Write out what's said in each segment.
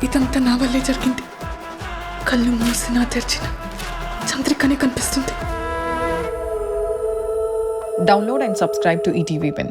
ఇదంతా నా వల్లే జరిగింది. కళ్ళు మూసినా తెరిచిన చంద్రికనే కనిపిస్తుంది. Download and subscribe to ETV Win.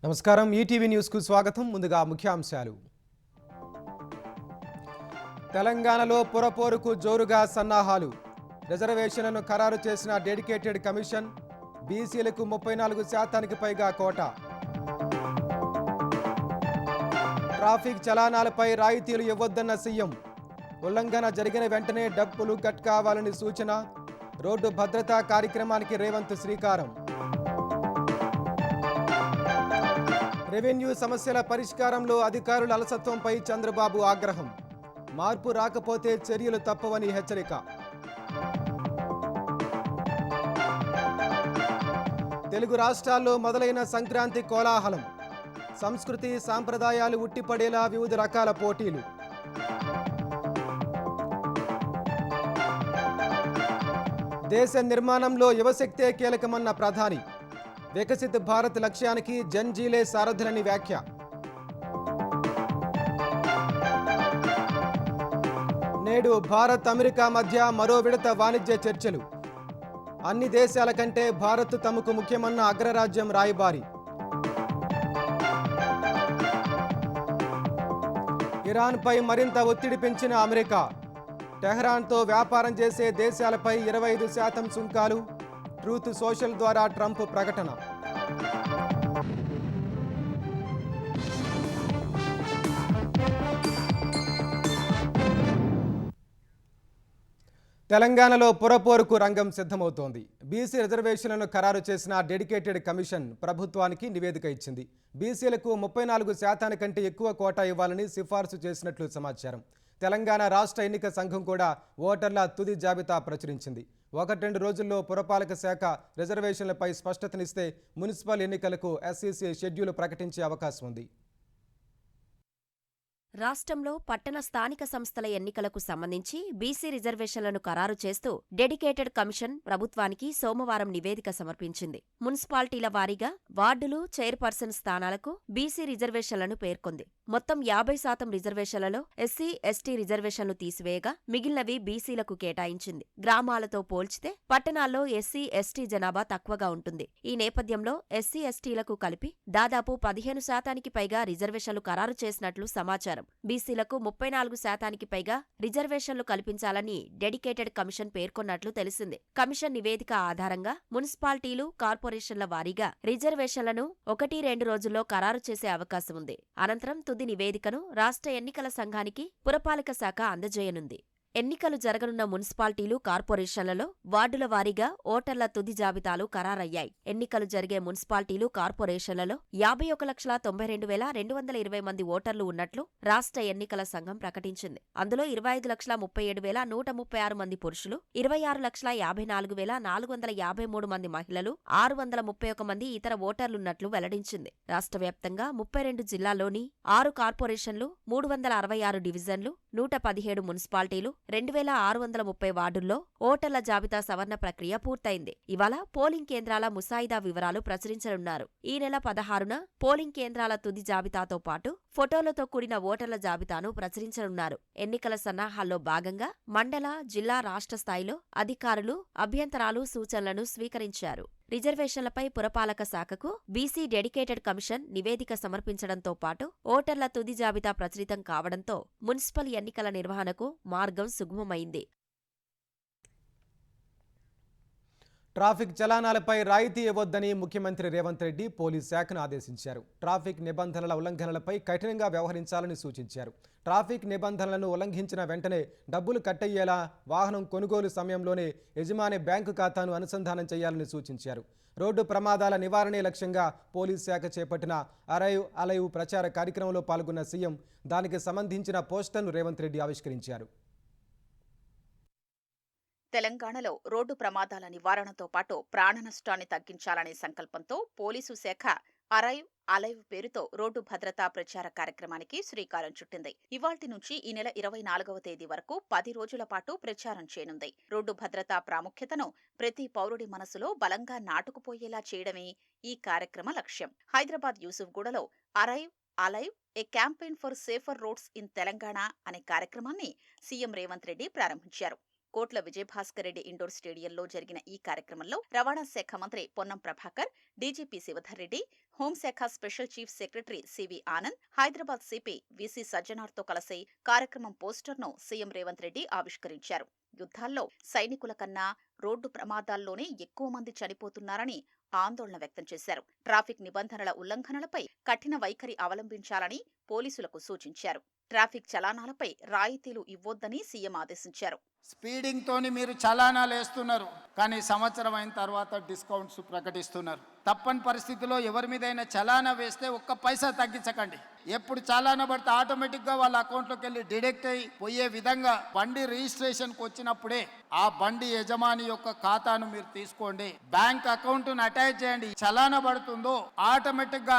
నమస్కారం, ఈటీవీ న్యూస్కు స్వాగతం. ముందుగా ముఖ్యాంశాలు. తెలంగాణలో పురపోరుకు జోరుగా సన్నాహాలు. రిజర్వేషన్లను ఖరారు చేసిన డెడికేటెడ్ కమిషన్. బీసీలకు 34% పైగా కోట. ట్రాఫిక్ చలానాలపై రాయితీలు ఇవ్వొద్దన్న సీఎం. ఉల్లంఘన జరిగిన వెంటనే డబ్బులు కట్ కావాలని సూచన. రోడ్డు భద్రతా కార్యక్రమానికి రేవంత్ శ్రీకారం. రెవెన్యూ సమస్యల పరిష్కారంలో అధికారుల అలసత్వంపై చంద్రబాబు ఆగ్రహం. మార్పు రాకపోతే చర్యలు తప్పవని హెచ్చరిక. తెలుగు రాష్ట్రాల్లో మొదలైన సంక్రాంతి కోలాహలం. సంస్కృతి సాంప్రదాయాలు ఉట్టిపడేలా వివిధ రకాల పోటీలు. దేశ నిర్మాణంలో యువశక్తే కీలకమన్న ప్రధాని. వికసిత్ భారత్ లక్ష్యానికి జన్జీలే సారథులని వ్యాఖ్య. నేడు భారత్ అమెరికా మధ్య మరో విడత వాణిజ్య చర్చలు. అన్ని దేశాల కంటే భారత్ తమకు ముఖ్యమన్న అగ్రరాజ్యం రాయబారి. ఇరాన్పై మరింత ఒత్తిడి పెంచిన అమెరికా. టెహ్రాన్తో వ్యాపారం చేసే దేశాలపై 25% సుంకాలు. ట్రూత్ సోషల్ ద్వారా ట్రంప్ ప్రకటన. తెలంగాణలో పురపోరుకు రంగం సిద్ధమవుతోంది. బీసీ రిజర్వేషన్లను ఖరారు చేసిన డెడికేటెడ్ కమిషన్ ప్రభుత్వానికి నివేదిక ఇచ్చింది. బీసీలకు 34% కంటే ఎక్కువ కోటా ఇవ్వాలని సిఫార్సు చేసినట్లు సమాచారం. తెలంగాణ రాష్ట్ర ఎన్నిక సంఘం కూడా ఓటర్ల తుది జాబితా ప్రచురించింది. 1-2 రోజుల్లో పురపాలక శాఖ రిజర్వేషన్లపై స్పష్టతనిస్తే మున్సిపల్ ఎన్నికలకు ఎస్ఈసీ షెడ్యూల్ ప్రకటించే అవకాశం ఉంది. రాష్ట్రంలో పట్టణ స్థానిక సంస్థల ఎన్నికలకు సంబంధించి బీసీ రిజర్వేషన్లను ఖరారు చేస్తూ డెడికేటెడ్ కమిషన్ ప్రభుత్వానికి సోమవారం నివేదిక సమర్పించింది. మున్సిపాలిటీల వారీగా వార్డులు, చైర్పర్సన్ స్థానాలకు బీసీ రిజర్వేషన్లను పేర్కొంది. మొత్తం 50% రిజర్వేషన్లలో ఎస్సీ, ఎస్టీ రిజర్వేషన్లు తీసివేయగా మిగిలినవి బీసీలకు కేటాయించింది. గ్రామాలతో పోల్చితే పట్టణాల్లో ఎస్సీ, ఎస్టీ జనాభా తక్కువగా ఉంటుంది. ఈ నేపథ్యంలో ఎస్సీ, ఎస్టీలకు కలిపి దాదాపు 15% పైగా రిజర్వేషన్లు ఖరారు చేసినట్లు సమాచారం. బీసీలకు 34% పైగా రిజర్వేషన్లు కల్పించాలని డెడికేటెడ్ కమిషన్ పేర్కొన్నట్లు తెలిసింది. కమిషన్ నివేదిక ఆధారంగా మున్సిపాలిటీలు, కార్పొరేషన్ల వారీగా రిజర్వేషన్లను 1-2 రోజుల్లో ఖరారు చేసే అవకాశం ఉంది. అనంతరం తుది నివేదికను రాష్ట్ర ఎన్నికల సంఘానికి పురపాలక శాఖ అందజేయనుంది. ఎన్నికలు జరగనున్న మున్సిపాలిటీలు, కార్పొరేషన్లలో వార్డుల వారీగా ఓటర్ల తుది జాబితాలు ఖరారయ్యాయి. ఎన్నికలు జరిగే మున్సిపాలిటీలు, కార్పొరేషన్లలో 51,92,220 మంది ఓటర్లు ఉన్నట్లు రాష్ట్ర ఎన్నికల సంఘం ప్రకటించింది. అందులో 25,30,136 మంది పురుషులు, 26,54,453 మంది మహిళలు, 631 మంది ఇతర ఓటర్లున్నట్లు వెల్లడించింది. రాష్ట్ర వ్యాప్తంగా 32 జిల్లాల్లోని 6 కార్పొరేషన్లు, 366 డివిజన్లు, 117 మున్సిపాలిటీలు, 2,630 వార్డుల్లో ఓటర్ల జాబితా సవరణ ప్రక్రియ పూర్తయింది. ఇవాళ పోలింగ్ కేంద్రాల ముసాయిదా వివరాలు ప్రచురించనున్నారు. ఈ నెల 16న పోలింగ్ కేంద్రాల తుది జాబితాతో పాటు ఫోటోలతో కూడిన ఓటర్ల జాబితాను ప్రచురించనున్నారు. ఎన్నికల సన్నాహాల్లో భాగంగా మండల, జిల్లా, రాష్ట్ర స్థాయిలో అధికారులు అభ్యంతరాలు, సూచనలను స్వీకరించారు. రిజర్వేషన్లపై పురపాలక శాఖకు బీసీ డెడికేటెడ్ కమిషన్ నివేదిక సమర్పించడంతో పాటు ఓటర్ల తుది జాబితా ప్రచురితం కావడంతో మున్సిపల్ ఎన్నికల నిర్వహణకు మార్గం సుగమమైంది. ట్రాఫిక్ చలానాలపై రాయితీ ఇవ్వొద్దని ముఖ్యమంత్రి రేవంత్ రెడ్డి పోలీస్ శాఖను ఆదేశించారు. ట్రాఫిక్ నిబంధనల ఉల్లంఘనలపై కఠినంగా వ్యవహరించాలని సూచించారు. ట్రాఫిక్ నిబంధనలను ఉల్లంఘించిన వెంటనే డబ్బులు కట్టయ్యేలా వాహనం కొనుగోలు సమయంలోనే యజమాని బ్యాంకు ఖాతాను అనుసంధానం చేయాలని సూచించారు. రోడ్డు ప్రమాదాల నివారణే లక్ష్యంగా పోలీస్ శాఖ చేపట్టిన అరైవ్ అలైవ్ ప్రచార కార్యక్రమంలో పాల్గొన్న సీఎం దానికి సంబంధించిన పోస్టర్ను రేవంత్ రెడ్డి ఆవిష్కరించారు. తెలంగాణలో రోడ్డు ప్రమాదాల నివారణతో పాటు ప్రాణ నష్టాన్ని తగ్గించాలనే సంకల్పంతో పోలీసు శాఖ అరైవ్ అలైవ్ పేరుతో రోడ్డు భద్రతా ప్రచార కార్యక్రమానికి శ్రీకారం చుట్టింది. ఇవాల్టి నుంచి ఈ నెల 24వ తేదీ వరకు 10 రోజుల పాటు ప్రచారం చేయనుంది. రోడ్డు భద్రతా ప్రాముఖ్యతను ప్రతి పౌరుడి మనసులో బలంగా నాటుకుపోయేలా చేయడమే ఈ కార్యక్రమ లక్ష్యం. హైదరాబాద్ యూసుఫ్గూడలో arrive alive a campaign for safer roads in Telangana అనే కార్యక్రమాన్ని సీఎం రేవంత్ రెడ్డి ప్రారంభించారు. కోట్ల విజయభాస్కర్ రెడ్డి ఇండోర్ స్టేడియంలో జరిగిన ఈ కార్యక్రమంలో రవాణా శాఖ మంత్రి పొన్నం ప్రభాకర్, డీజీపీ శివధర్ రెడ్డి, హోంశాఖ special chief secretary CV Anand, Hyderabad CP VC సజ్జనార్తో కలిసి కార్యక్రమం పోస్టర్ను సీఎం రేవంత్ రెడ్డి ఆవిష్కరించారు. యుద్ధాల్లో సైనికుల కన్నా రోడ్డు ప్రమాదాల్లోనే ఎక్కువ మంది చనిపోతున్నారని ఆందోళన వ్యక్తం చేశారు. ట్రాఫిక్ నిబంధనల ఉల్లంఘనలపై కఠిన వైఖరి అవలంబించాలని పోలీసులకు సూచించారు. ట్రాఫిక్ చలానాలపై రాయితీలు ఇవ్వొద్దని సీఎం ఆదేశించారు. స్పీడింగ్ తోని మీరు చలానాలు వేస్తున్నారు, కానీ సంవత్సరం అయిన తర్వాత డిస్కౌంట్స్ ప్రకటిస్తున్నారు. తప్పని పరిస్థితిలో ఎవరి మీదైనా చలానా వేస్తే ఒక్క పైసా తగ్గించకండి. ఎప్పుడు చలానా పడితే ఆటోమేటిక్గా వాళ్ళ అకౌంట్లోకి వెళ్ళి డిడక్ట్ అయ్యి పోయే విధంగా బండి రిజిస్ట్రేషన్కి వచ్చినప్పుడే ఆ బండి యజమాని యొక్క ఖాతాను మీరు తీసుకోండి, బ్యాంక్ అకౌంట్ను అటాచ్ చేయండి. చలానా పడుతుందో ఆటోమేటిక్గా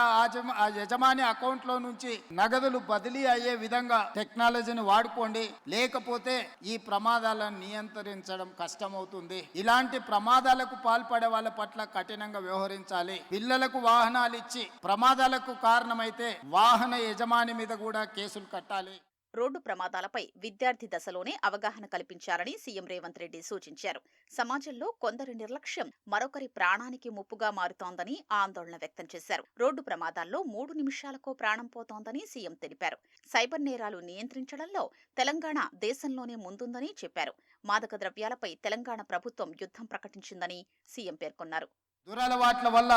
ఆ యజమాని అకౌంట్లో నుంచి నగదులు బదిలీ అయ్యే విధంగా టెక్నాలజీని వాడుకోండి. లేకపోతే ఈ ప్రమాదాలను నియంత్రించడం కష్టమవుతుంది. ఇలాంటి ప్రమాదాలకు పాల్పడే వాళ్ళ పట్ల కఠినంగా వ్యవహరించాలి. పిల్లలకు వాహనాలు ఇచ్చి ప్రమాదాలకు కారణమైతే వాహన యజమాని మీద కూడా కేసులు కట్టాలి. రోడ్డు ప్రమాదాలపై విద్యార్థి దశలోనే అవగాహన కల్పించాలని సీఎం రేవంత్ రెడ్డి సూచించారు. సమాజంలో కొందరి నిర్లక్ష్యం మరొకరి ప్రాణానికి ముప్పుగా మారుతోందని ఆందోళన వ్యక్తం చేశారు. రోడ్డు ప్రమాదాల్లో 3 నిమిషాలకు ప్రాణం పోతోందని సీఎం తెలిపారు. సైబర్ నేరాలు నియంత్రించడంలో తెలంగాణ దేశంలోనే ముందుందని చెప్పారు. మాదక ద్రవ్యాలపై తెలంగాణ ప్రభుత్వం యుద్ధం ప్రకటించిందని సీఎం పేర్కొన్నారు. దురలవాట్ల వల్ల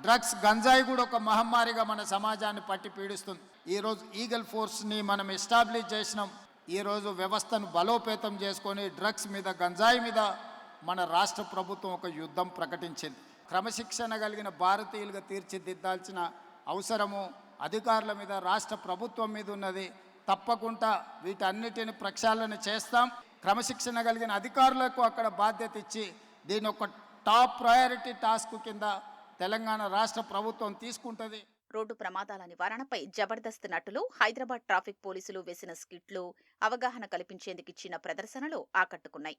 డ్రగ్స్, గంజాయి కూడా ఒక మహమ్మారిగా మన సమాజాన్ని పట్టి పీడిస్తుంది. ఈరోజు ఈగల్ ఫోర్స్ని మనం ఎస్టాబ్లిష్ చేసినాం. ఈరోజు వ్యవస్థను బలోపేతం చేసుకొని డ్రగ్స్ మీద, గంజాయి మీద మన రాష్ట్ర ప్రభుత్వం ఒక యుద్ధం ప్రకటించింది. క్రమశిక్షణ కలిగిన భారతీయులుగా తీర్చిదిద్దాల్సిన అవసరము అధికారుల మీద, రాష్ట్ర ప్రభుత్వం మీద ఉన్నది. తప్పకుండా వీటన్నిటిని ప్రక్షాళన చేస్తాం. క్రమశిక్షణ కలిగిన అధికారులకు అక్కడ బాధ్యత ఇచ్చి దీని ఒక టాప్ ప్రయారిటీ టాస్క్ కింద తెలంగాణ రాష్ట్ర ప్రభుత్వం తీసుకుంటుంది. రోడ్డు ప్రమాదాల నివారణపై జబర్దస్త్ నటులు, హైదరాబాద్ ట్రాఫిక్ పోలీసులు వేసిన స్కిట్లు, అవగాహన కల్పించేందుకు ఇచ్చిన ప్రదర్శనలు ఆకట్టుకున్నాయి.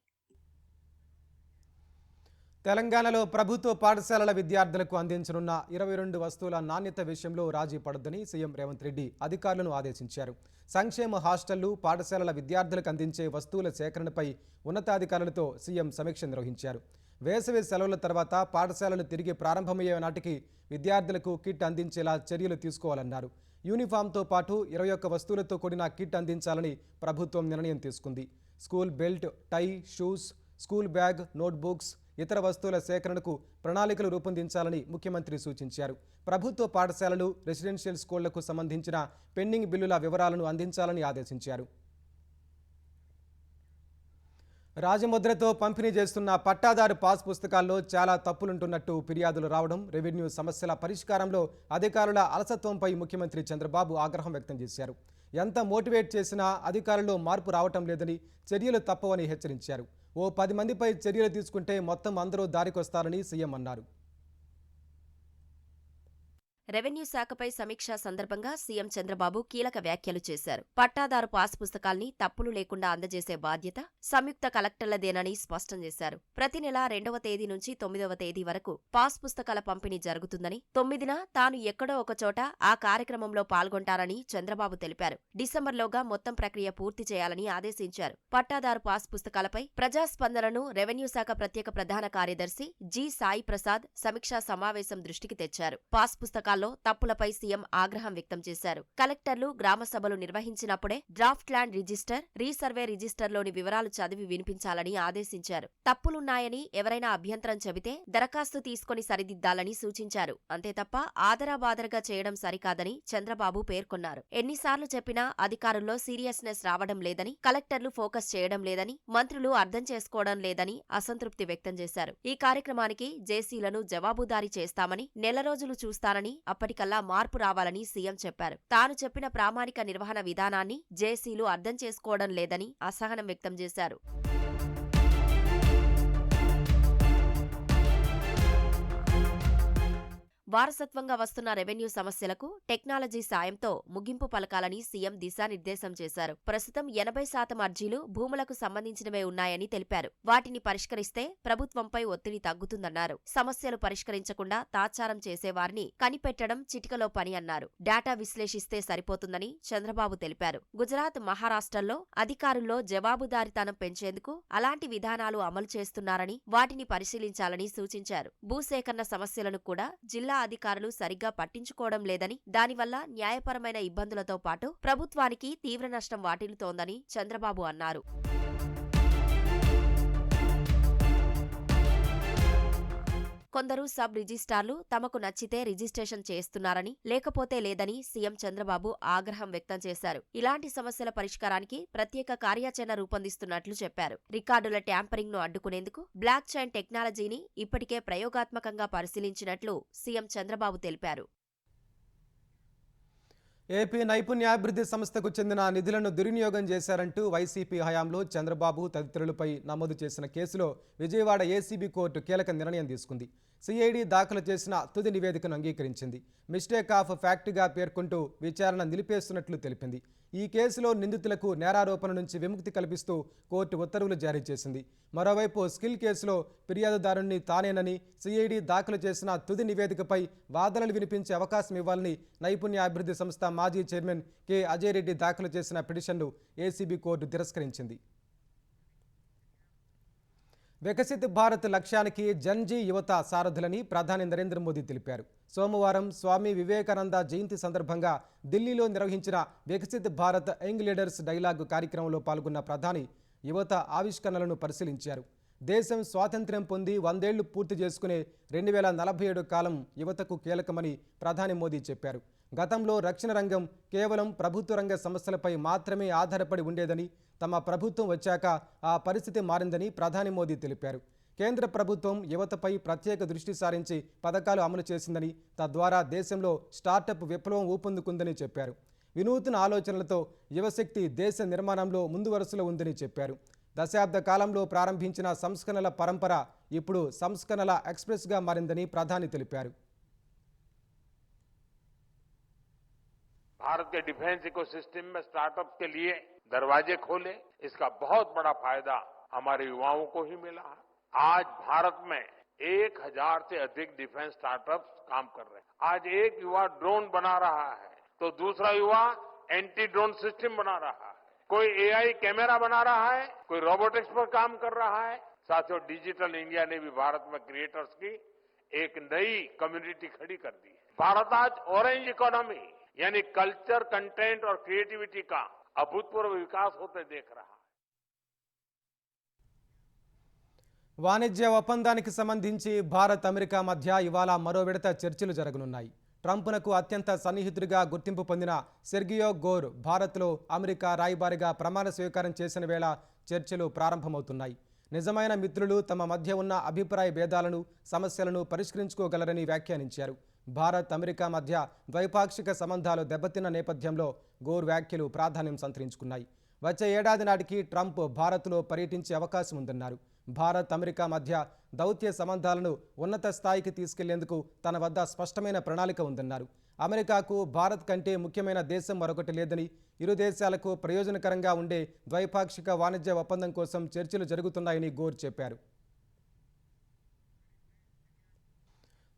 తెలంగాణలో ప్రభుత్వ పాఠశాలల విద్యార్థులకు అందించనున్న 22 వస్తువుల నాణ్యత విషయంలో రాజీ పడొద్దని సీఎం రేవంత్ రెడ్డి అధికారులను ఆదేశించారు. సంక్షేమ హాస్టళ్లు, పాఠశాలల విద్యార్థులకు అందించే వస్తువుల సేకరణపై ఉన్నతాధికారులతో సీఎం సమీక్ష నిర్వహించారు. వేసవి సెలవుల తర్వాత పాఠశాలలు తిరిగి ప్రారంభమయ్యే నాటికి విద్యార్థులకు కిట్ అందించేలా చర్యలు తీసుకోవాలన్నారు. యూనిఫామ్తో పాటు 21 వస్తువులతో కూడిన కిట్ అందించాలని ప్రభుత్వం నిర్ణయం తీసుకుంది. స్కూల్ బెల్ట్, టై, షూస్, స్కూల్ బ్యాగ్, నోట్బుక్స్, ఇతర వస్తువుల సేకరణకు ప్రణాళికలు రూపొందించాలని ముఖ్యమంత్రి సూచించారు. ప్రభుత్వ పాఠశాలలు, రెసిడెన్షియల్ స్కూళ్లకు సంబంధించిన పెండింగ్ బిల్లుల వివరాలను అందించాలని ఆదేశించారు. రాజముద్రతో పంపిణీ చేస్తున్న పట్టాదారు పాస్ పుస్తకాల్లో చాలా తప్పులుంటున్నట్టు ఫిర్యాదులు రావడం, రెవెన్యూ సమస్యల పరిష్కారంలో అధికారుల అలసత్వంపై ముఖ్యమంత్రి చంద్రబాబు ఆగ్రహం వ్యక్తం చేశారు. ఎంత మోటివేట్ చేసినా అధికారుల్లో మార్పు రావటం లేదని, చర్యలు తప్పవని హెచ్చరించారు. ఓ 10 మందిపై చర్యలు తీసుకుంటే మొత్తం అందరూ దారికొస్తారని సీఎం అన్నారు. రెవెన్యూ శాఖపై సమీక్ష సందర్భంగా సీఎం చంద్రబాబు కీలక వ్యాఖ్యలు చేశారు. పట్టాదారు పాస్ పుస్తకాల్ని తప్పులు లేకుండా అందజేసే బాధ్యత సంయుక్త కలెక్టర్లదేనని స్పష్టం చేశారు. ప్రతి నెల 2వ తేదీ నుంచి 9వ తేదీ వరకు పాస్ పుస్తకాల పంపిణీ జరుగుతుందని, 9న తాను ఎక్కడో ఒకచోట ఆ కార్యక్రమంలో పాల్గొంటారని చంద్రబాబు తెలిపారు. డిసెంబర్లోగా మొత్తం ప్రక్రియ పూర్తి చేయాలని ఆదేశించారు. పట్టాదారు పాస్ పుస్తకాలపై ప్రజాస్పందనను రెవెన్యూ శాఖ ప్రత్యేక ప్రధాన కార్యదర్శి జి సాయి ప్రసాద్ సమీక్షా సమావేశం దృష్టికి తెచ్చారు. పాస్ పుస్తకాల్లో తప్పులపై సీఎం ఆగ్రహం వ్యక్తం చేశారు. కలెక్టర్లు గ్రామ సభలు నిర్వహించినప్పుడే డ్రాఫ్ట్ ల్యాండ్ రిజిస్టర్, రీసర్వే రిజిస్టర్లోని వివరాలు చదివి వినిపించాలని ఆదేశించారు. తప్పులున్నాయని ఎవరైనా అభ్యంతరం చెబితే దరఖాస్తు తీసుకుని సరిదిద్దాలని సూచించారు. అంతే తప్ప ఆదరాబాదరగా చేయడం సరికాదని చంద్రబాబు పేర్కొన్నారు. ఎన్నిసార్లు చెప్పినా అధికారుల్లో సీరియస్నెస్ రావడం లేదని, కలెక్టర్లు ఫోకస్ చేయడం లేదని, మంత్రులు అర్థం చేసుకోవడం లేదని అసంతృప్తి వ్యక్తం చేశారు. ఈ కార్యక్రమానికి జేసీలను జవాబుదారీ చేస్తామని, నెల రోజులు చూస్తానని, అప్పటికల్లా మార్పు రావాలని సీఎం చెప్పారు. తాను చెప్పిన ప్రామాణిక నిర్వహణ విధానాన్ని జేసీలు అర్థం చేసుకోవడం లేదని అసహనం వ్యక్తం చేశారు. వారసత్వంగా వస్తున్న రెవెన్యూ సమస్యలకు టెక్నాలజీ సాయంతో ముగింపు పలకాలని సీఎం దిశానిర్దేశం చేశారు. ప్రస్తుతం 80% అర్జీలు భూములకు సంబంధించినవే ఉన్నాయని తెలిపారు. వాటిని పరిష్కరిస్తే ప్రభుత్వంపై ఒత్తిడి తగ్గుతుందన్నారు. సమస్యలు పరిష్కరించకుండా తాత్సారం చేసేవారిని కనిపెట్టడం చిటికలో పని అన్నారు. డేటా విశ్లేషిస్తే సరిపోతుందని చంద్రబాబు తెలిపారు. గుజరాత్, మహారాష్ట్రల్లో అధికారుల్లో జవాబుదారీతనం పెంచేందుకు అలాంటి విధానాలు అమలు చేస్తున్నారని వాటిని పరిశీలించాలని సూచించారు. భూసేకరణ సమస్యలను కూడా జిల్లా అధికారులు సరిగ్గా పట్టించుకోవడం లేదని, దానివల్ల న్యాయపరమైన ఇబ్బందులతో పాటు ప్రభుత్వానికి తీవ్ర నష్టం వాటిల్లుతోందని చంద్రబాబు అన్నారు. కొందరు సబ్ రిజిస్ట్రార్లు తమకు నచ్చితే రిజిస్ట్రేషన్ చేస్తున్నారని, లేకపోతే లేదని సీఎం చంద్రబాబు ఆగ్రహం వ్యక్తం చేశారు. ఇలాంటి సమస్యల పరిష్కారానికి ప్రత్యేక కార్యాచరణ రూపొందిస్తున్నట్లు చెప్పారు. రికార్డుల ట్యాంపరింగ్ ను అడ్డుకునేందుకు బ్లాక్ చైన్ టెక్నాలజీని ఇప్పటికే ప్రయోగాత్మకంగా పరిశీలించినట్లు సీఎం చంద్రబాబు తెలిపారు. ఏపీ నైపుణ్యాభివృద్ధి సంస్థకు చెందిన నిధులను దుర్వినియోగం చేశారంటూ వైసీపీ హయాంలో చంద్రబాబు తదితరులపై నమోదు చేసిన కేసులో విజయవాడ ఏసీబీ కోర్టు కీలక నిర్ణయం తీసుకుంది. సిఐడి దాఖలు చేసిన తుది నివేదికను అంగీకరించింది. మిస్టేక్ ఆఫ్ ఫ్యాక్ట్గా పేర్కొంటూ విచారణ నిలిపేస్తున్నట్లు తెలిపింది. ఈ కేసులో నిందితులకు నేరారోపణ నుంచి విముక్తి కల్పిస్తూ కోర్టు ఉత్తర్వులు జారీ చేసింది. మరోవైపు స్కిల్ కేసులో ఫిర్యాదుదారుణ్ణి తానేనని సిఐడి దాఖలు చేసిన తుది నివేదికపై వాదనలు వినిపించే అవకాశం ఇవ్వాలని నైపుణ్యాభివృద్ధి సంస్థ మాజీ చైర్మన్ కె అజయ్ రెడ్డి దాఖలు చేసిన పిటిషన్ను ఏసీబీ కోర్టు తిరస్కరించింది. వికసిత్ భారత్ లక్ష్యానికి జన్జీ యువత సారథులని ప్రధాని నరేంద్ర మోదీ తెలిపారు. సోమవారం స్వామి వివేకానంద జయంతి సందర్భంగా ఢిల్లీలో నిర్వహించిన Viksit Bharat young leaders dialogue కార్యక్రమంలో పాల్గొన్న ప్రధాని యువత ఆవిష్కరణలను పరిశీలించారు. దేశం స్వాతంత్ర్యం పొంది 100 ఏళ్లు పూర్తి చేసుకునే 2047 కాలం యువతకు కీలకమని ప్రధాని మోదీ చెప్పారు. గతంలో రక్షణ రంగం కేవలం ప్రభుత్వ రంగ సంస్థలపై మాత్రమే ఆధారపడి ఉండేదని, తమ ప్రభుత్వం వచ్చాక ఆ పరిస్థితి మారిందని ప్రధాని మోదీ తెలిపారు. కేంద్ర ప్రభుత్వం యువతపై ప్రత్యేక దృష్టి సారించి పథకాలు అమలు చేసిందని, తద్వారా దేశంలో స్టార్టప్ విప్లవం ఊపందుకుందని చెప్పారు. వినూత్న ఆలోచనలతో యువశక్తి దేశ నిర్మాణంలో ముందు వరుసలో ఉందని చెప్పారు. దశాబ్ద కాలంలో ప్రారంభించిన సంస్కరణల పరంపర ఇప్పుడు సంస్కరణల ఎక్స్ప్రెస్గా మారిందని ప్రధాని తెలిపారు. भारत के डिफेंस इकोसिस्टम में स्टार्टअप के लिए दरवाजे खोले, इसका बहुत बड़ा फायदा हमारे युवाओं को ही मिला है। आज भारत में 1000 से अधिक डिफेंस स्टार्टअप्स काम कर रहे हैं। आज एक युवा ड्रोन बना रहा है तो दूसरा युवा एंटी ड्रोन सिस्टम बना रहा है, कोई एआई कैमरा बना रहा है, कोई रोबोटिक्स पर काम कर रहा है। साथियों, डिजिटल इंडिया ने भी भारत में क्रिएटर्स की एक नई कम्युनिटी खड़ी कर दी है। भारत आज ऑरेंज इकोनॉमी यानी कल्चर, कंटेंट और क्रिएटिविटी का अभूतपूर्व विकास होते देख रहा है। వాణిజ్య ఒప్పందానికి సంబంధించి భారత్ అమెరికా మధ్య ఇవాళ మరో విడత చర్చలు జరగనున్నాయి. ట్రంప్నకు అత్యంత సన్నిహితుడిగా గుర్తింపు పొందిన సెర్గియో గోర్ భారత్లో అమెరికా రాయబారిగా ప్రమాణ స్వీకారం చేసిన వేళ చర్చలు ప్రారంభమవుతున్నాయి. నిజమైన మిత్రులు తమ మధ్య ఉన్న అభిప్రాయ భేదాలను, సమస్యలను పరిష్కరించుకోగలరని వ్యాఖ్యానించారు. భారత్ అమెరికా మధ్య ద్వైపాక్షిక సంబంధాలు దెబ్బతిన్న నేపథ్యంలో గోర్ వ్యాఖ్యలు ప్రాధాన్యం సంతరించుకున్నాయి. వచ్చే ఏడాది నాటికి ట్రంప్ భారత్లో పర్యటించే అవకాశం ఉందన్నారు. భారత్ అమెరికా మధ్య దౌత్య సంబంధాలను ఉన్నత స్థాయికి తీసుకెళ్లేందుకు తన వద్ద స్పష్టమైన ప్రణాళిక ఉందన్నారు. అమెరికాకు భారత్ కంటే ముఖ్యమైన దేశం మరొకటి లేదని, ఇరు దేశాలకు ప్రయోజనకరంగా ఉండే ద్వైపాక్షిక వాణిజ్య ఒప్పందం కోసం చర్చలు జరుగుతున్నాయని గోర్ చెప్పారు.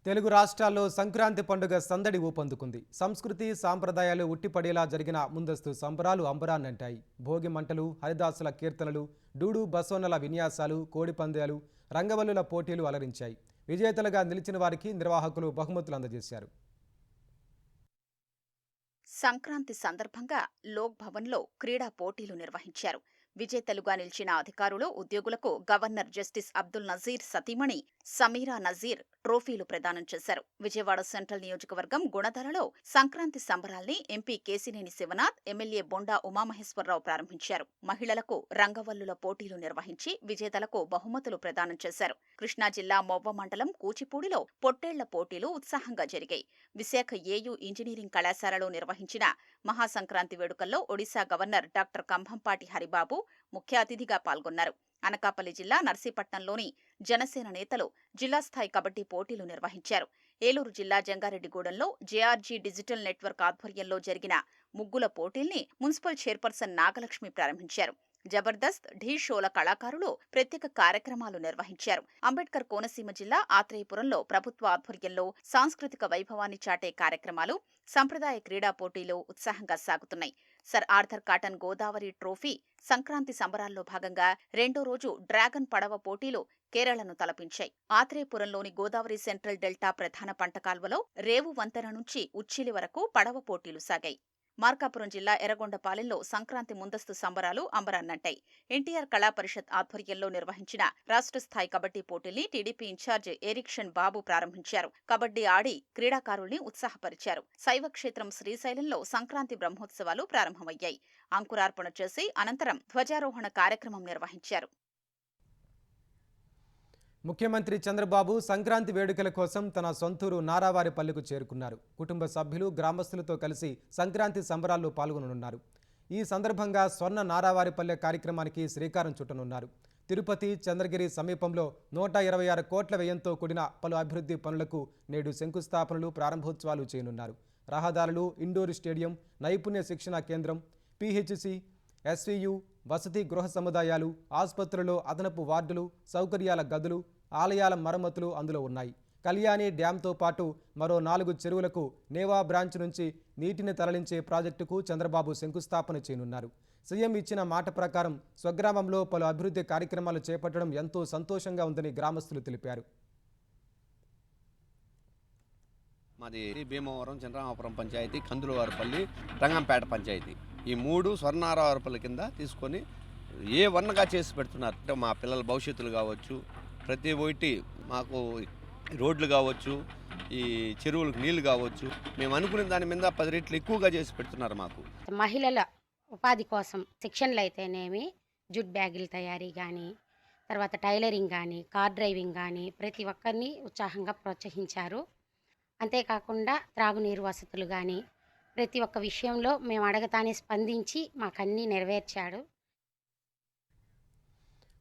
తెలుగు రాష్ట్రాల్లో సంక్రాంతి పండుగ సందడి ఊపందుకుంది. సంస్కృతి సాంప్రదాయాలు ఉట్టిపడేలా జరిగిన ముందస్తు సంబరాలు అంబరాన్నంటాయి. భోగి మంటలు, హరిదాసుల కీర్తనలు, డూడు బసవన్నల విన్యాసాలు, కోడిపందాలు, రంగవల్లుల పోటీలు అలరించాయి. విజేతలుగా నిలిచిన వారికి నిర్వాహకులు బహుమతులు అందజేశారు. సంక్రాంతి సందర్భంగా లోక్ భవన్లో క్రీడా పోటీలు నిర్వహించారు. విజేతలుగా నిలిచిన అధికారులు, ఉద్యోగులకు గవర్నర్ జస్టిస్ అబ్దుల్ నజీర్ సతీమణి సమీరా నజీర్ ట్రోఫీలు ప్రదానం చేశారు. విజయవాడ సెంట్రల్ నియోజకవర్గం గుణదలలో సంక్రాంతి సంబరాల్ని ఎంపీ కేసినేని శివనాథ్, ఎమ్మెల్యే బొండా ఉమామహేశ్వరరావు ప్రారంభించారు. మహిళలకు రంగవల్లుల పోటీలు నిర్వహించి విజేతలకు బహుమతులు ప్రదానం చేశారు. కృష్ణా జిల్లా మొవ్వ మండలం కూచిపూడిలో పొట్టేళ్ల పోటీలు ఉత్సాహంగా జరిగాయి. విశాఖ ఏయూ ఇంజనీరింగ్ కళాశాలలో నిర్వహించిన మహాసంక్రాంతి వేడుకల్లో ఒడిశా గవర్నర్ డాక్టర్ కంభంపాటి హరిబాబు ముఖ్య అతిథిగా పాల్గొన్నారు. అనకాపల్లి జిల్లా నర్సీపట్నంలోని జనసేన నేతలు జిల్లా స్థాయి కబడ్డీ పోటీలు నిర్వహించారు. ఏలూరు జిల్లా జంగారెడ్డిగూడెంలో జేఆర్జీ డిజిటల్ నెట్వర్క్ ఆధ్వర్యంలో జరిగిన ముగ్గుల పోటీల్ని మున్సిపల్ చైర్పర్సన్ నాగలక్ష్మి ప్రారంభించారు. జబర్దస్త్, ఢీ షోల కళాకారులు ప్రత్యేక కార్యక్రమాలు నిర్వహించారు. అంబేద్కర్ కోనసీమ జిల్లా ఆత్రేయపురంలో ప్రభుత్వ ఆధ్వర్యంలో సాంస్కృతిక వైభవాన్ని చాటే కార్యక్రమాలు, సంప్రదాయ క్రీడా పోటీలు ఉత్సాహంగా సాగుతున్నాయి. Sir Arthur cotton Godavari trophy Sankranti సంబరాల్లో భాగంగా రెండో రోజు డ్రాగన్ పడవ పోటీలు కేరళను తలపించాయి. ఆత్రేయపురంలోని గోదావరి సెంట్రల్ డెల్టా ప్రధాన పంట కాల్వలో రేవు వంతెన నుంచి ఉచ్చిలి వరకు పడవ పోటీలు సాగాయి. మార్కాపురం జిల్లా ఎర్రగొండపాలెంలో సంక్రాంతి ముందస్తు సంబరాలు అంబరాన్నంటాయి. ఎన్టీఆర్ కళా పరిషత్ ఆధ్వర్యంలో నిర్వహించిన రాష్ట్ర స్థాయి కబడ్డీ పోటీల్ని టీడీపీ ఇన్ఛార్జ్ ఎరిక్షన్ బాబు ప్రారంభించారు. కబడ్డీ ఆడి క్రీడాకారుల్ని ఉత్సాహపరిచారు. శైవక్షేత్రం శ్రీశైలంలో సంక్రాంతి బ్రహ్మోత్సవాలు ప్రారంభమయ్యాయి. అంకురార్పణ చేసి అనంతరం ధ్వజారోహణ కార్యక్రమం నిర్వహించారు. ముఖ్యమంత్రి చంద్రబాబు సంక్రాంతి వేడుకల కోసం తన సొంతూరు నారావారిపల్లికు చేరుకున్నారు. కుటుంబ సభ్యులు, గ్రామస్తులతో కలిసి సంక్రాంతి సంబరాల్లో పాల్గొననున్నారు. ఈ సందర్భంగా స్వర్ణ నారావారిపల్లె కార్యక్రమానికి శ్రీకారం చుట్టనున్నారు. తిరుపతి, చంద్రగిరి సమీపంలో 126 కోట్ల వ్యయంతో కూడిన పలు అభివృద్ధి పనులకు నేడు శంకుస్థాపనలు, ప్రారంభోత్సవాలు చేయనున్నారు. రహదారులు, ఇండోర్ స్టేడియం, నైపుణ్య శిక్షణా కేంద్రం, పిహెచ్సి, ఎస్వీయు, వసతి గృహ సముదాయాలు, ఆసుపత్రుల్లో అదనపు వార్డులు, సౌకర్యాల గదులు, ఆలయాల మరమ్మతులు అందులో ఉన్నాయి. కళ్యాణి డ్యాంతో పాటు మరో 4 చెరువులకు నేవా బ్రాంచ్ నుంచి నీటిని తరలించే ప్రాజెక్టుకు చంద్రబాబు శంకుస్థాపన చేయనున్నారు. సీఎం ఇచ్చిన మాట ప్రకారం స్వగ్రామంలో పలు అభివృద్ధి కార్యక్రమాలు చేపట్టడం ఎంతో సంతోషంగా ఉందని గ్రామస్తులు తెలిపారు. మాది భీమవరం, చంద్రమాపురం పంచాయతీ, కందులవారిపల్లి, రంగంపేట పంచాయతీ. ఈ 3 స్వర్ణారావారిపల్లి కింద తీసుకొని ఏ వన్నగా చేసి పెడుతున్నారు. అంటే మా పిల్లల భవిష్యత్తులు కావచ్చు, ప్రతి ఒక్కటి మాకు రోడ్లు కావచ్చు, ఈ చెరువులకు నీళ్లు కావచ్చు, మేము అనుకునే దాని మీద 10 రెట్లు ఎక్కువగా చేసి పెడుతున్నారు. మాకు మహిళల ఉపాధి కోసం శిక్షణలు అయితేనేమి, జూట్ బ్యాగుల తయారీ కానీ, తర్వాత టైలరింగ్ కానీ, కార్ డ్రైవింగ్ కానీ ప్రతి ఒక్కరిని ఉత్సాహంగా ప్రోత్సహించారు. అంతేకాకుండా త్రాగునీరు వసతులు కానీ ప్రతి ఒక్క విషయంలో మేము అడగతానే స్పందించి మాకన్నీ నెరవేర్చాడు.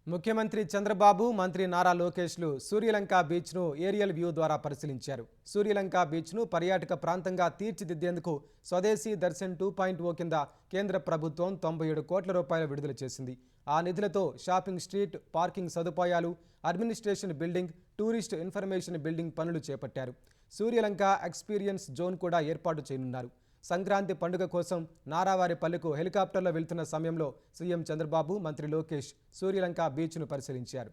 ముఖ్యమంత్రి చంద్రబాబు, మంత్రి నారా లోకేష్లు సూర్యలంక బీచ్ను ఏరియల్ వ్యూ ద్వారా పరిశీలించారు. సూర్యలంక బీచ్ను పర్యాటక ప్రాంతంగా తీర్చిదిద్దేందుకు స్వదేశీ దర్శన్ 2.0 కింద కేంద్ర ప్రభుత్వం 97 కోట్ల రూపాయలు విడుదల చేసింది. ఆ నిధులతో షాపింగ్ స్ట్రీట్, పార్కింగ్ సదుపాయాలు, administration building, tourist information building పనులు చేపట్టారు. సూర్యలంక ఎక్స్పీరియన్స్ జోన్ కూడా ఏర్పాటు చేయనున్నారు. సంక్రాంతి పండుగ కోసం నారావారిపల్లెకు హెలికాప్టర్లో వెళ్తున్న సమయంలో సీఎం చంద్రబాబు, మంత్రి లోకేష్ సూర్యలంక బీచ్ను పరిశీలించారు.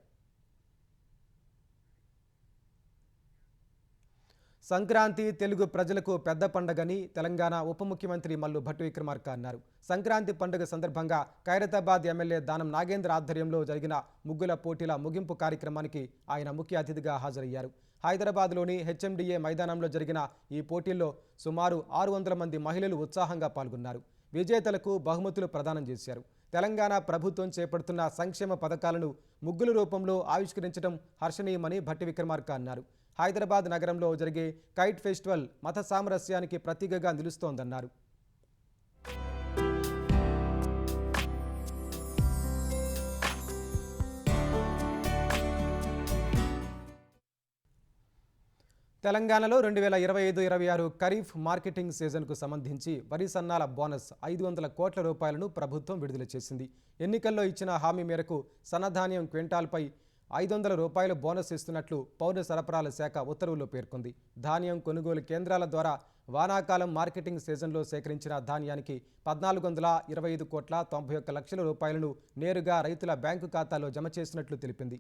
సంక్రాంతి తెలుగు ప్రజలకు పెద్ద పండగని తెలంగాణ ఉప ముఖ్యమంత్రి మల్లు భట్టి విక్రమార్క అన్నారు. సంక్రాంతి పండుగ సందర్భంగా ఖైరతాబాద్ ఎమ్మెల్యే దానం నాగేంద్ర ఆధ్వర్యంలో జరిగిన ముగ్గుల పోటీల ముగింపు కార్యక్రమానికి ఆయన ముఖ్య అతిథిగా హాజరయ్యారు. హైదరాబాద్లోని హెచ్ఎండిఏ మైదానంలో జరిగిన ఈ పోటీల్లో సుమారు 600 మంది మహిళలు ఉత్సాహంగా పాల్గొన్నారు. విజేతలకు బహుమతులు ప్రదానం చేశారు. తెలంగాణ ప్రభుత్వం చేపడుతున్న సంక్షేమ పథకాలను ముగ్గుల రూపంలో ఆవిష్కరించడం హర్షణీయమని భట్టి విక్రమార్క అన్నారు. హైదరాబాద్ నగరంలో జరిగే కైట్ ఫెస్టివల్ మత సామరస్యానికి ప్రతీకగా నిలుస్తోందన్నారు. తెలంగాణలో 2025-26 ఖరీఫ్ మార్కెటింగ్ సీజన్కు సంబంధించి వరి సన్నాల బోనస్ 500 కోట్ల రూపాయలను ప్రభుత్వం విడుదల చేసింది. ఎన్నికల్లో ఇచ్చిన హామీ మేరకు సన్నధాన్యం క్వింటాల్పై 500 రూపాయలు బోనస్ ఇస్తున్నట్లు పౌర సరఫరాల శాఖ ఉత్తర్వుల్లో పేర్కొంది. ధాన్యం కొనుగోలు కేంద్రాల ద్వారా వానాకాలం మార్కెటింగ్ సీజన్లో సేకరించిన ధాన్యానికి 1425 కోట్ల 91 లక్షల రూపాయలను నేరుగా రైతుల బ్యాంకు ఖాతాలో జమ చేసినట్లు తెలిపింది.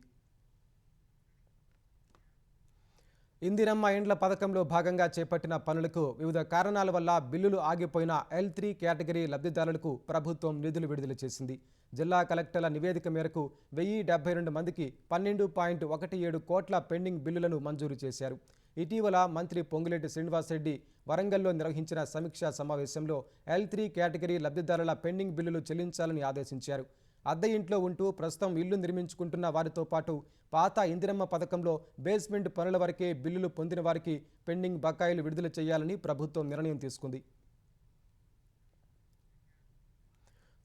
ఇందిరమ్మ ఇండ్ల పథకంలో భాగంగా చేపట్టిన పనులకు వివిధ కారణాల వల్ల బిల్లులు ఆగిపోయిన L3 కేటగిరీ లబ్ధిదారులకు ప్రభుత్వం నిధులు విడుదల చేసింది. జిల్లా కలెక్టర్ల నివేదిక మేరకు 1072 మందికి 12.17 కోట్ల పెండింగ్ బిల్లులను మంజూరు చేశారు. ఇటీవల మంత్రి పొంగులేటి శ్రీనివాసరెడ్డి వరంగల్లో నిర్వహించిన సమీక్షా సమావేశంలో L3 కేటగిరీ లబ్ధిదారుల పెండింగ్ బిల్లులు చెల్లించాలని ఆదేశించారు. అద్దె ఇంట్లో ఉంటూ ప్రస్తుతం ఇల్లు నిర్మించుకుంటున్న వారితో పాటు పాత ఇందిరమ్మ పథకంలో బేస్మెంట్ పనుల వరకే బిల్లులు పొందిన వారికి పెండింగ్ బకాయిలు విడుదల చేయాలని ప్రభుత్వం నిర్ణయం తీసుకుంది.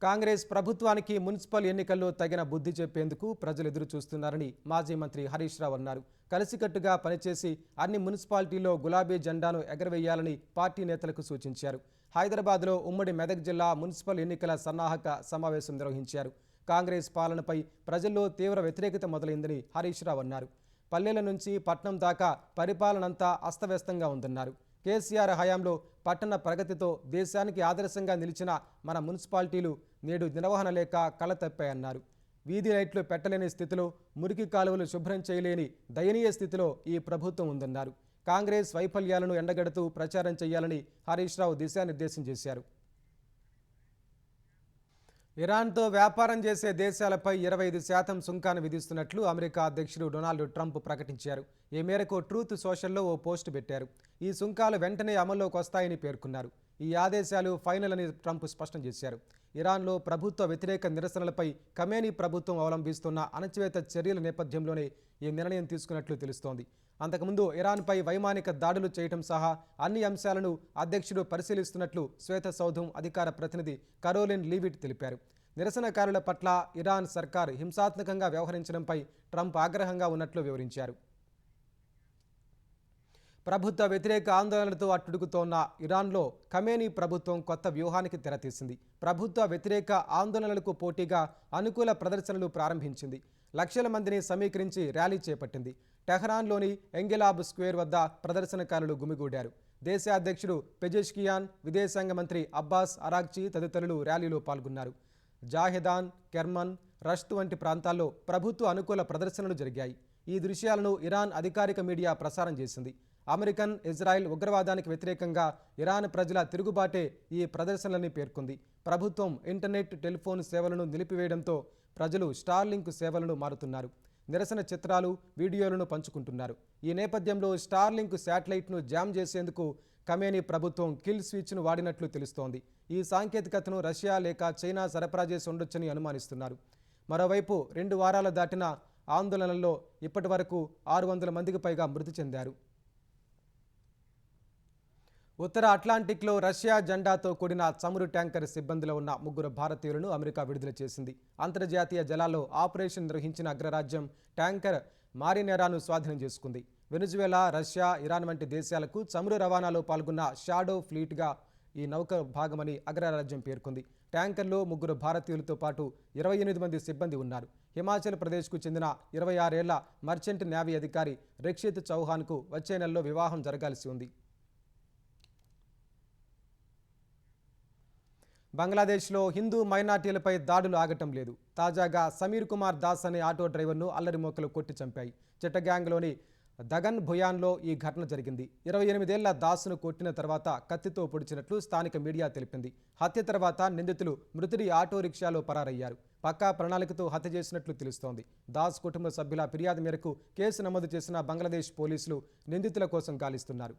కాంగ్రెస్ ప్రభుత్వానికి మున్సిపల్ ఎన్నికల్లో తగిన బుద్ధి చెప్పేందుకు ప్రజలు ఎదురు చూస్తున్నారని మాజీ మంత్రి హరీష్ రావు అన్నారు. కలిసికట్టుగా పనిచేసి అన్ని మున్సిపాలిటీల్లో గులాబీ జెండాను ఎగరవేయాలని పార్టీ నేతలకు సూచించారు. హైదరాబాద్లో ఉమ్మడి మెదక్ జిల్లా మున్సిపల్ ఎన్నికల సన్నాహక సమావేశం నిర్వహించారు. కాంగ్రెస్ పాలనపై ప్రజల్లో తీవ్ర వ్యతిరేకత మొదలైందని హరీష్ రావు అన్నారు. పల్లెల నుంచి పట్నం దాకా పరిపాలనంతా అస్తవ్యస్తంగా ఉందన్నారు. కేసీఆర్ హయాంలో పట్టణ ప్రగతితో దేశానికి ఆదర్శంగా నిలిచిన మన మున్సిపాలిటీలు నేడు నిర్వహణ లేక కళతప్పాయన్నారు. వీధి లైట్లు పెట్టలేని స్థితిలో, మురికి కాలువలు శుభ్రం చేయలేని దయనీయ స్థితిలో ఈ ప్రభుత్వం ఉందన్నారు. కాంగ్రెస్ వైఫల్యాలను ఎండగడుతూ ప్రచారం చేయాలని హరీష్ రావు దిశానిర్దేశం చేశారు. ఇరాన్తో వ్యాపారం చేసే దేశాలపై 25% సుంకాన్ని విధిస్తున్నట్లు అమెరికా అధ్యక్షుడు డొనాల్డ్ ట్రంప్ ప్రకటించారు. ఈ మేరకు ట్రూత్ సోషల్లో ఓ పోస్టు పెట్టారు. ఈ సుంకాలు వెంటనే అమల్లోకి వస్తాయని పేర్కొన్నారు. ఈ ఆదేశాలు ఫైనల్ అని ట్రంప్ స్పష్టం చేశారు. ఇరాన్లో ప్రభుత్వ వ్యతిరేక నిరసనలపై ఖమేనీ ప్రభుత్వం అవలంబిస్తున్న అణచివేత చర్యల నేపథ్యంలోనే ఈ నిర్ణయం తీసుకున్నట్లు తెలుస్తోంది. అంతకుముందు ఇరాన్పై వైమానిక దాడులు చేయడం సహా అన్ని అంశాలను అధ్యక్షుడు పరిశీలిస్తున్నట్లు శ్వేత సౌధం అధికార ప్రతినిధి కరోలిన్ లీవిట్ తెలిపారు. నిరసనకారుల పట్ల ఇరాన్ సర్కార్ హింసాత్మకంగా వ్యవహరించడంపై ట్రంప్ ఆగ్రహంగా ఉన్నట్లు వివరించారు. ప్రభుత్వ వ్యతిరేక ఆందోళనలతో అట్టుడుగుతోన్న ఇరాన్లో ఖమేనీ ప్రభుత్వం కొత్త వ్యూహానికి తెరతీసింది. ప్రభుత్వ వ్యతిరేక ఆందోళనలకు పోటీగా అనుకూల ప్రదర్శనలు ప్రారంభించింది. లక్షల మందిని సమీకరించి ర్యాలీ చేపట్టింది. టెహరాన్లోని ఎంగెలాబ్ స్క్వేర్ వద్ద ప్రదర్శనకారులు గుమిగూడారు. దేశ అధ్యక్షుడు పెజెష్కియాన్, విదేశాంగ మంత్రి అబ్బాస్ అరాగ్చీ తదితరులు ర్యాలీలో పాల్గొన్నారు. జాహెదాన్, కెర్మన్, రష్త్ వంటి ప్రాంతాల్లో ప్రభుత్వ అనుకూల ప్రదర్శనలు జరిగాయి. ఈ దృశ్యాలను ఇరాన్ అధికారిక మీడియా ప్రసారం చేసింది. అమెరికన్, ఇజ్రాయెల్ ఉగ్రవాదానికి వ్యతిరేకంగా ఇరాన్ ప్రజల తిరుగుబాటే ఈ ప్రదర్శనలని పేర్కొంది. ప్రభుత్వం ఇంటర్నెట్, టెలిఫోన్ సేవలను నిలిపివేయడంతో ప్రజలు స్టార్లింక్ సేవలను మారుతున్నారు. నిరసన చిత్రాలు, వీడియోలను పంచుకుంటున్నారు. ఈ నేపథ్యంలో స్టార్లింక్ శాటిలైట్ను జామ్ చేసేందుకు ఖమేనీ ప్రభుత్వం కిల్ స్విచ్ను వాడినట్లు తెలుస్తోంది. ఈ సాంకేతికతను రష్యా లేక చైనా సరఫరా చేసి ఉండొచ్చని అనుమానిస్తున్నారు. మరోవైపు 2 వారాలు దాటిన ఆందోళనల్లో ఇప్పటి వరకు 600 మందికి పైగా మృతి చెందారు. ఉత్తర అట్లాంటిక్లో రష్యా జెండాతో కూడిన చమురు ట్యాంకర్ సిబ్బందిలో ఉన్న 3 భారతీయులను అమెరికా విడుదల చేసింది. అంతర్జాతీయ జలాల్లో ఆపరేషన్ నిర్వహించిన అగ్రరాజ్యం ట్యాంకర్ మారినేరాను స్వాధీనం చేసుకుంది. వెనుజువేలా, రష్యా, ఇరాన్ వంటి దేశాలకు చమురు రవాణాలో పాల్గొన్న షాడో ఫ్లీట్గా ఈ నౌక భాగమని అగ్రరాజ్యం పేర్కొంది. ట్యాంకర్లో 3 భారతీయులతో పాటు 28 మంది సిబ్బంది ఉన్నారు. హిమాచల్ ప్రదేశ్కు చెందిన 26 ఏళ్ల మర్చెంట్ నేవీ అధికారి రక్షిత్ చౌహాన్కు వచ్చే నెలలో వివాహం జరగాల్సి ఉంది. బంగ్లాదేశ్లో హిందూ మైనార్టీలపై దాడులు ఆగటం లేదు. తాజాగా సమీర్ కుమార్ దాస్ అనే ఆటో డ్రైవర్ను అల్లరి మూకలు కొట్టి చంపాయి. చిట్టగాంగ్లోని దగన్ భుయాన్లో ఈ ఘటన జరిగింది. 28 ఏళ్ల దాస్ను కొట్టిన తర్వాత కత్తితో పొడిచినట్లు స్థానిక మీడియా తెలిపింది. హత్య తర్వాత నిందితులు మృతుడి ఆటో రిక్షాలో పరారయ్యారు. పక్కా ప్రణాళికతో హత్య చేసినట్లు తెలుస్తోంది. దాస్ కుటుంబ సభ్యుల ఫిర్యాదు మేరకు కేసు నమోదు చేసిన బంగ్లాదేశ్ పోలీసులు నిందితుల కోసం గాలిస్తున్నారు.